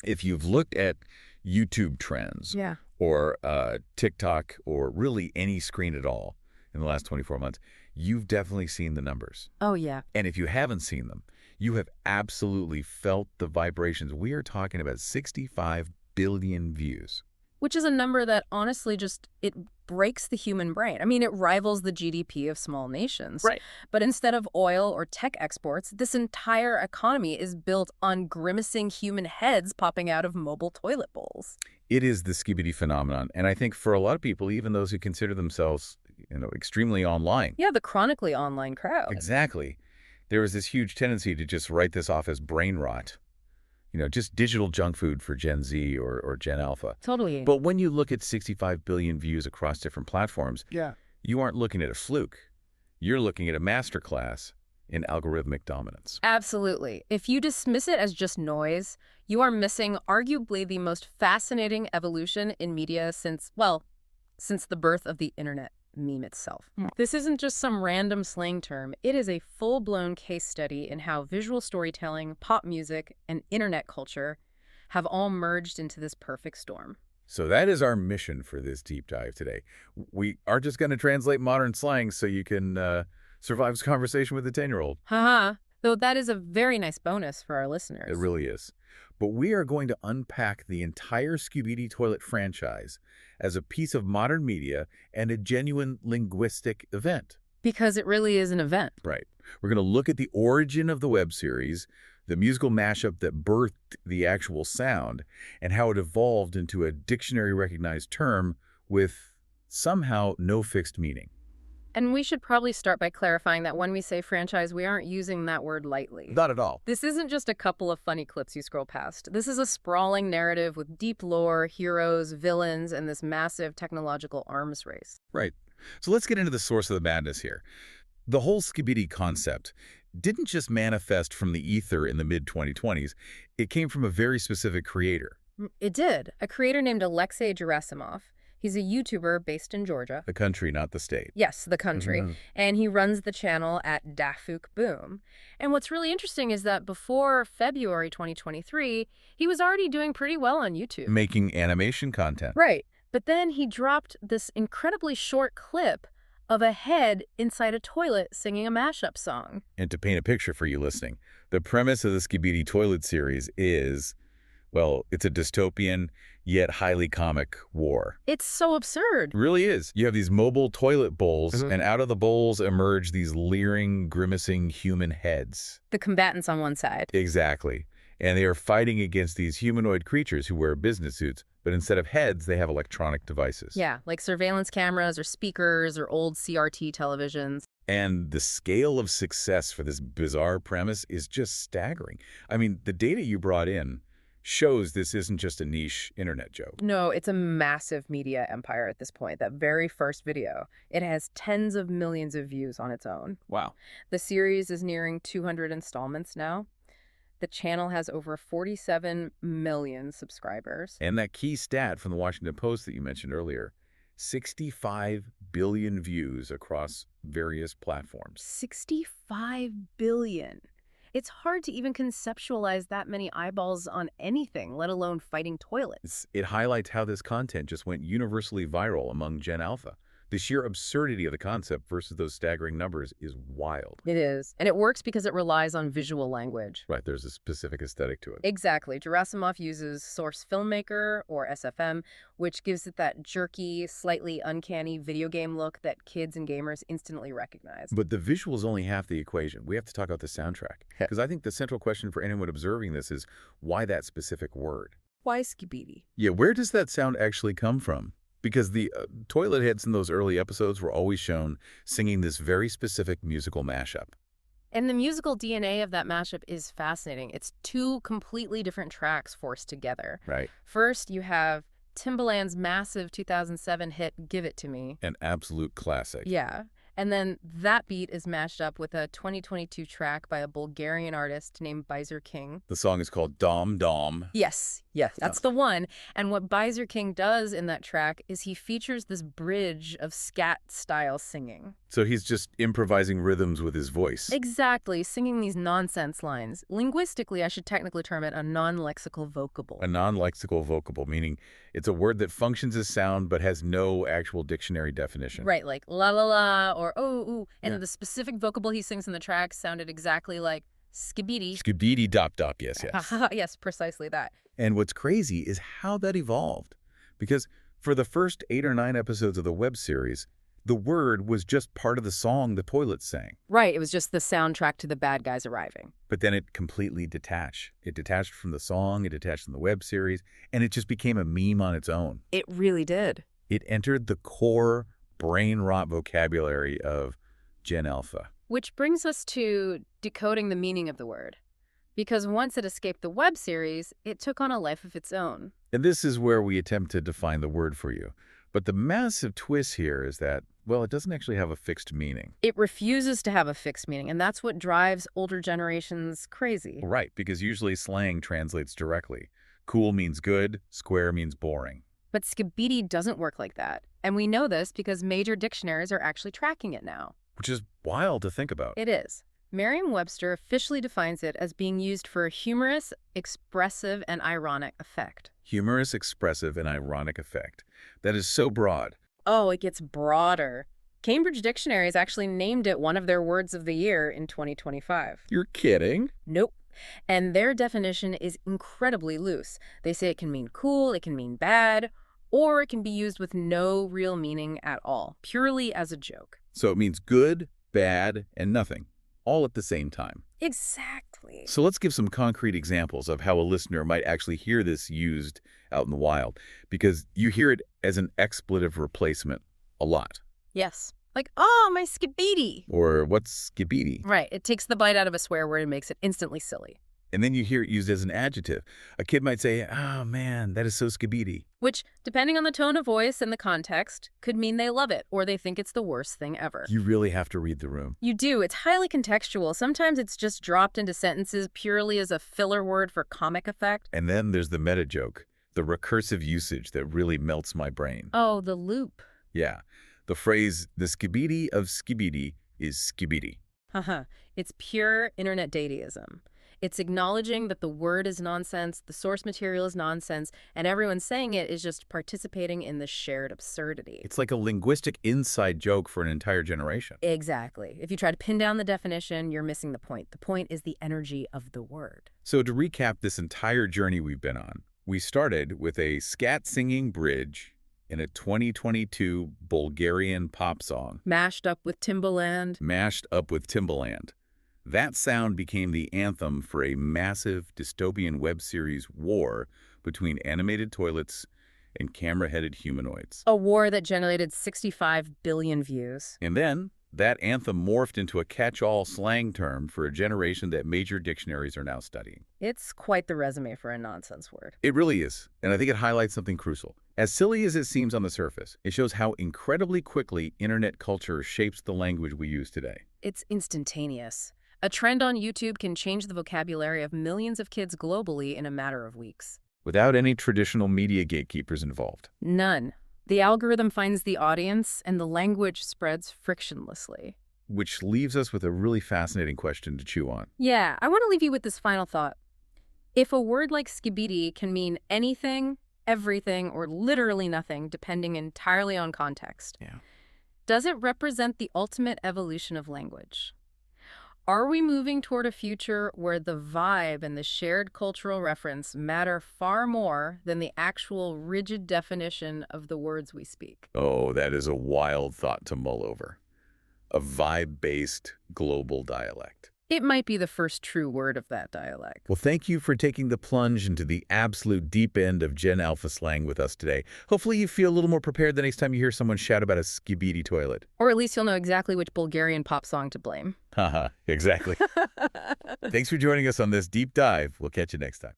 If you've looked at YouTube trends Yeah. or TikTok or really any screen at all in the last 24 months, you've definitely seen the numbers. Oh, yeah. And if you haven't seen them, you have absolutely felt the vibrations. We are talking about 65 billion views. Which is a number that honestly it breaks the human brain. I mean, it rivals the GDP of small nations. Right. But instead of oil or tech exports, this entire economy is built on grimacing human heads popping out of mobile toilet bowls. It is the Skibidi phenomenon. And I think for a lot of people, even those who consider themselves, extremely online. Yeah, the chronically online crowd. Exactly. There is this huge tendency to just write this off as brain rot. Just digital junk food for Gen Z or Gen Alpha. Totally. But when you look at 65 billion views across different platforms, yeah, you aren't looking at a fluke. You're looking at a masterclass in algorithmic dominance. Absolutely. If you dismiss it as just noise, you are missing arguably the most fascinating evolution in media since the birth of the internet meme itself. This isn't just some random slang term. It is a full-blown case study in how visual storytelling, pop music, and internet culture have all merged into this perfect storm. So that is our mission for this deep dive today. We are just going to translate modern slang so you can survive this conversation with a 10-year-old. Haha. Though that is a very nice bonus for our listeners. It really is. But we are going to unpack the entire Skibidi Toilet franchise as a piece of modern media and a genuine linguistic event. Because it really is an event. Right. We're going to look at the origin of the web series, the musical mashup that birthed the actual sound, and how it evolved into a dictionary-recognized term with somehow no fixed meaning. And we should probably start by clarifying that when we say franchise, we aren't using that word lightly. Not at all. This isn't just a couple of funny clips you scroll past. This is a sprawling narrative with deep lore, heroes, villains, and this massive technological arms race. Right. So let's get into the source of the madness here. The whole Skibidi concept didn't just manifest from the ether in the mid-2020s. It came from a very specific creator. It did. A creator named Alexei Gerasimov. He's a YouTuber based in Georgia. The country, not the state. Yes, the country. Mm-hmm. And he runs the channel at Dafuk Boom. And what's really interesting is that before February 2023, he was already doing pretty well on YouTube. Making animation content. Right. But then he dropped this incredibly short clip of a head inside a toilet singing a mashup song. And to paint a picture for you listening, the premise of the Skibidi Toilet series is, well, it's a dystopian yet highly comic war. It's so absurd. It really is. You have these mobile toilet bowls, and out of the bowls emerge these leering, grimacing human heads. The combatants on one side. Exactly. And they are fighting against these humanoid creatures who wear business suits, but instead of heads, they have electronic devices. Yeah, like surveillance cameras or speakers or old CRT televisions. And the scale of success for this bizarre premise is just staggering. I mean, the data you brought in shows this isn't just a niche internet joke. No, it's a massive media empire at this point. That very first video, it has tens of millions of views on its own. Wow. The series is nearing 200 installments now. The channel has over 47 million subscribers. And that key stat from the Washington Post that you mentioned earlier, 65 billion views across various platforms. 65 billion. It's hard to even conceptualize that many eyeballs on anything, let alone fighting toilets. It highlights how this content just went universally viral among Gen Alpha. The sheer absurdity of the concept versus those staggering numbers is wild. It is. And it works because it relies on visual language. Right, there's a specific aesthetic to it. Exactly. Gerasimov uses Source Filmmaker, or SFM, which gives it that jerky, slightly uncanny video game look that kids and gamers instantly recognize. But the visual is only half the equation. We have to talk about the soundtrack. Because I think the central question for anyone observing this is, why that specific word? Why Skibidi? Yeah, where does that sound actually come from? Because the toilet heads in those early episodes were always shown singing this very specific musical mashup. And the musical DNA of that mashup is fascinating. It's two completely different tracks forced together. Right. First, you have Timbaland's massive 2007 hit, Give It To Me. An absolute classic. Yeah. And then that beat is mashed up with a 2022 track by a Bulgarian artist named Bizer King. The song is called Dom Dom. Yes, that's the one. And what Bizer King does in that track is he features this bridge of scat-style singing. So he's just improvising rhythms with his voice. Exactly, singing these nonsense lines. Linguistically, I should technically term it a non-lexical vocable. A non-lexical vocable, meaning it's a word that functions as sound but has no actual dictionary definition. Right, like la la la or oh ooh. And Yeah. the specific vocable he sings in the track sounded exactly like skibidi. Skibidi dop dop, yes, yes. Yes, precisely that. And what's crazy is how that evolved. Because for the first 8 or 9 episodes of the web series, the word was just part of the song the toilets sang. Right, it was just the soundtrack to the bad guys arriving. But then it completely detached. It detached from the song, it detached from the web series, and it just became a meme on its own. It really did. It entered the core brain rot vocabulary of Gen Alpha. Which brings us to decoding the meaning of the word. Because once it escaped the web series, it took on a life of its own. And this is where we attempt to define the word for you. But the massive twist here is that, well, it doesn't actually have a fixed meaning. It refuses to have a fixed meaning, and that's what drives older generations crazy. Right, because usually slang translates directly. Cool means good, square means boring. But Skibidi doesn't work like that. And we know this because major dictionaries are actually tracking it now. Which is wild to think about. It is. Merriam-Webster officially defines it as being used for a humorous, expressive, and ironic effect. Humorous, expressive, and ironic effect. That is so broad. Oh, it gets broader. Cambridge Dictionaries actually named it one of their words of the year in 2025. You're kidding? Nope. And their definition is incredibly loose. They say it can mean cool, it can mean bad, or it can be used with no real meaning at all, purely as a joke. So it means good, bad, and nothing, all at the same time. Exactly. So let's give some concrete examples of how a listener might actually hear this used out in the wild, because you hear it as an expletive replacement a lot. Yes. Like, oh, my skibidi. Or what's skibidi? Right. It takes the bite out of a swear word and makes it instantly silly. And then you hear it used as an adjective. A kid might say, oh man, that is so skibidi. Which, depending on the tone of voice and the context, could mean they love it or they think it's the worst thing ever. You really have to read the room. You do. It's highly contextual. Sometimes it's just dropped into sentences purely as a filler word for comic effect. And then there's the meta joke, the recursive usage that really melts my brain. Oh, the loop. Yeah. The phrase, the skibidi of skibidi is skibidi. Haha. It's pure internet dadaism. It's acknowledging that the word is nonsense, the source material is nonsense, and everyone saying it is just participating in the shared absurdity. It's like a linguistic inside joke for an entire generation. Exactly. If you try to pin down the definition, you're missing the point. The point is the energy of the word. So to recap this entire journey we've been on, we started with a scat-singing bridge in a 2022 Bulgarian pop song. Mashed up with Timbaland. That sound became the anthem for a massive dystopian web series war between animated toilets and camera-headed humanoids. A war that generated 65 billion views. And then that anthem morphed into a catch-all slang term for a generation that major dictionaries are now studying. It's quite the resume for a nonsense word. It really is, and I think it highlights something crucial. As silly as it seems on the surface, it shows how incredibly quickly internet culture shapes the language we use today. It's instantaneous. A trend on YouTube can change the vocabulary of millions of kids globally in a matter of weeks. Without any traditional media gatekeepers involved. None. The algorithm finds the audience, and the language spreads frictionlessly. Which leaves us with a really fascinating question to chew on. Yeah, I want to leave you with this final thought. If a word like skibidi can mean anything, everything, or literally nothing, depending entirely on context, does it represent the ultimate evolution of language? Are we moving toward a future where the vibe and the shared cultural reference matter far more than the actual rigid definition of the words we speak? Oh, that is a wild thought to mull over. A vibe-based global dialect. It might be the first true word of that dialect. Well, thank you for taking the plunge into the absolute deep end of Gen Alpha slang with us today. Hopefully you feel a little more prepared the next time you hear someone shout about a skibidi toilet. Or at least you'll know exactly which Bulgarian pop song to blame. Haha, exactly. Thanks for joining us on this deep dive. We'll catch you next time.